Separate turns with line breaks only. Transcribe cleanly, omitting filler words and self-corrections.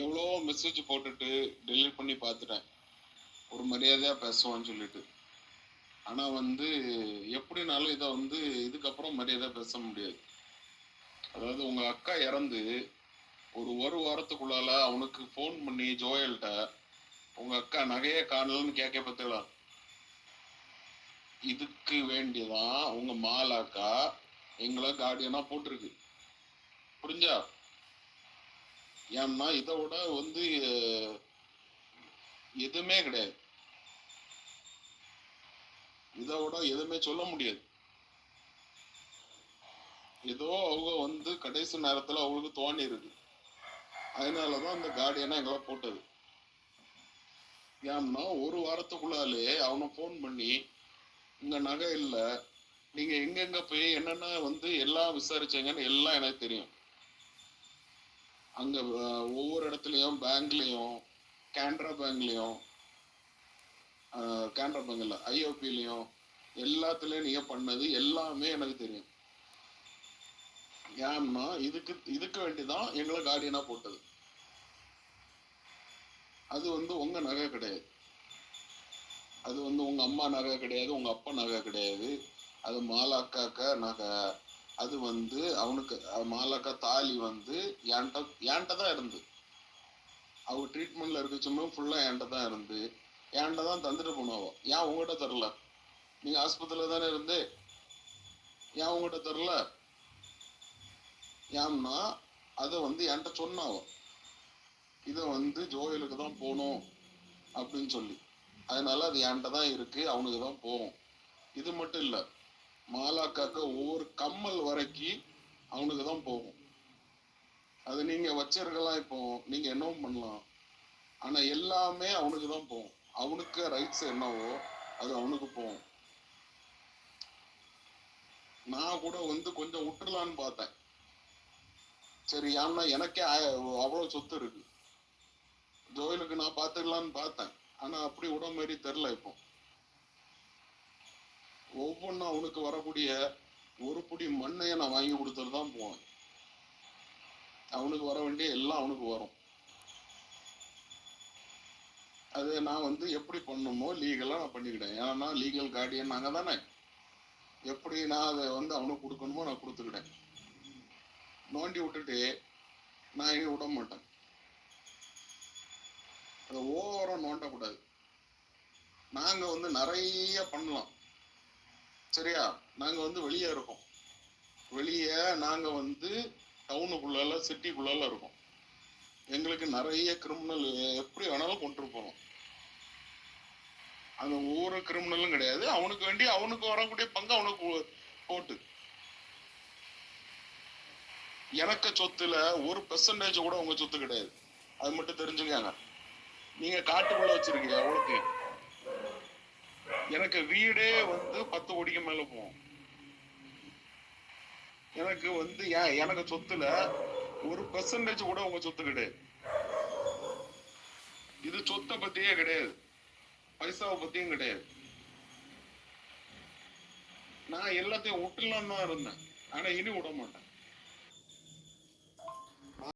எவ்வளோ மெசேஜ் போட்டுட்டு டெலிட் பண்ணி பார்த்துட்டேன், ஒரு மரியாதையா பேசுவான்னு சொல்லிட்டு. ஆனா வந்து எப்படினாலும் இதை வந்து இதுக்கப்புறம் மரியாதை பேச முடியாது. அதாவது உங்க அக்கா இறந்து ஒரு வாரத்துக்குள்ளால அவனுக்கு ஃபோன் பண்ணி ஜோயல்கிட்ட உங்க அக்கா நகையே காணலன்னு கேட்க பத்தல. இதுக்கு வேண்டிதான் உங்க மாலாக்கா எங்களை கார்டியனா போட்டிருக்கு. புரிஞ்சா? ஏன்னா இதை விட வந்து எதுவுமே கிடையாது. இதை விட எதுவுமே சொல்ல முடியாது. ஏதோ அவங்க வந்து கடைசி நேரத்துல அவங்களுக்கு தோணி இருக்கு, அதனாலதான் அந்த கார்டியனா எங்களை போட்டது. ஏன்னா ஒரு வாரத்துக்குள்ளாலே அவனை போன் பண்ணி இங்க நகை இல்ல, நீங்க எங்கெங்க போய் என்னென்ன வந்து எல்லாம் விசாரிச்சீங்கன்னு எல்லாம் எனக்கு தெரியும். அங்க ஒவ்வொரு இடத்துலயும் பேங்க்லயும், கேனரா பேங்க்லயும், கேனரா பேங்க் இல்ல ஐஓபிலையும் எல்லாத்துலயும் நீங்க பண்ணது எல்லாமே எனக்கு தெரியும். ஏன்னா இதுக்கு வேண்டிதான் எங்களை கார்டியனா போட்டது. அது வந்து உங்க நகை கிடையாது, அது வந்து உங்க அம்மா நகை கிடையாது, உங்க அப்பா நகை கிடையாது, அது மாலாக்காக்க நகை. அது வந்து அவனுக்கு மாலாக்கா தாலி வந்து என்கிட்ட தான் இருந்து, அவ ட்ரீட்மெண்ட்ல இருக்கச்சுமே ஃபுல்லா என்கிட்ட தான் இருந்து என்கிட்ட தான் தந்துட்டு போனாவோ. ஏன் உங்ககிட்ட தரல? நீங்க ஆஸ்பத்திரியில தானே இருந்து, ஏன் உங்ககிட்ட தரல? ஏன்னா அதை வந்து என்கிட்ட சொன்னாவோ, இதை வந்து ஜோயலுக்கு தான் போகணும் அப்படின்னு சொல்லி. அதனால அது என்கிட்ட தான் இருக்கு, அவனுக்கு தான் போகும். இது மட்டும் இல்ல, மாலாக்காக்க ஒவ்வொரு கம்மல் வரைக்கும் அவனுக்கு தான் போகும். அது நீங்க வச்சிருக்கலாம், இப்போ நீங்க என்னவும் பண்ணலாம், ஆனா எல்லாமே அவனுக்கு தான் போகும். அவனுக்கு ரைட்ஸ் என்னவோ அது அவனுக்கு போகும். நான் கூட வந்து கொஞ்சம் விட்டுறலான்னு பார்த்தேன், சரி ஏன்னா எனக்கே அவ்வளவு சொத்து இருக்கு, ஜோயலுக்கு நான் பார்த்துக்கலான்னு பார்த்தேன். ஆனா அப்படி விட மாதிரி தெரியல. இப்போ ஒவ்வொன்றும் அவனுக்கு வரக்கூடிய ஒரு புடி மண்ணையை நான் வாங்கி கொடுத்துட்டு தான் போவேன். அவனுக்கு வர வேண்டிய எல்லாம் அவனுக்கு வரும். அது நான் வந்து எப்படி பண்ணணுமோ லீகலா நான் பண்ணிக்கிட்டேன். ஏன்னா லீகல் கார்டியன் நாங்க தானே, எப்படி நான் அதை வந்து அவனுக்கு கொடுக்கணுமோ நான் கொடுத்துக்கிட்டேன். நோண்டி விட்டுட்டு நான் இனி விட மாட்டேன். அதை ஓவரா நோண்டக்கூடாது. நாங்க வந்து நிறைய பண்ணலாம், சரியா? நாங்க வந்து வெளியே இருக்கோம், வெளியே நாங்க வந்து டவுனுக்குள்ளால சிட்டிக்குள்ளால இருக்கோம். எங்களுக்கு நிறைய கிரிமினல் எப்படி வேணாலும் கொண்டு போகலாம். அந்த ஒவ்வொரு கிரிமினலும் கிடையாது, அவனுக்கு வேண்டி அவனுக்கு வரக்கூடிய பங்கு அவனுக்கு போட்டு. எனக்கு சொத்துல ஒரு பெர்சன்டேஜ் கூட உங்க சொத்து கிடையாது, அது மட்டும் தெரிஞ்சுக்காங்க. நீங்க காட்டுக்குள்ள வச்சிருக்கீங்க அவ்வளோக்கு. எனக்கு வீடே வந்து 10 கோடிக்கு மேல போகும். எனக்கு வந்து எனக்கு சொத்துல ஒரு பெர்சன்டேஜ் கூட உங்க சொத்து கிடையாது. இது சொத்தை பத்தியே கிடையாது, பைசாவை பத்தியும் கிடையாது. நான் எல்லாத்தையும் விட்டுலான்னு தான் இருந்தேன், ஆனா இனி விட மாட்டேன்.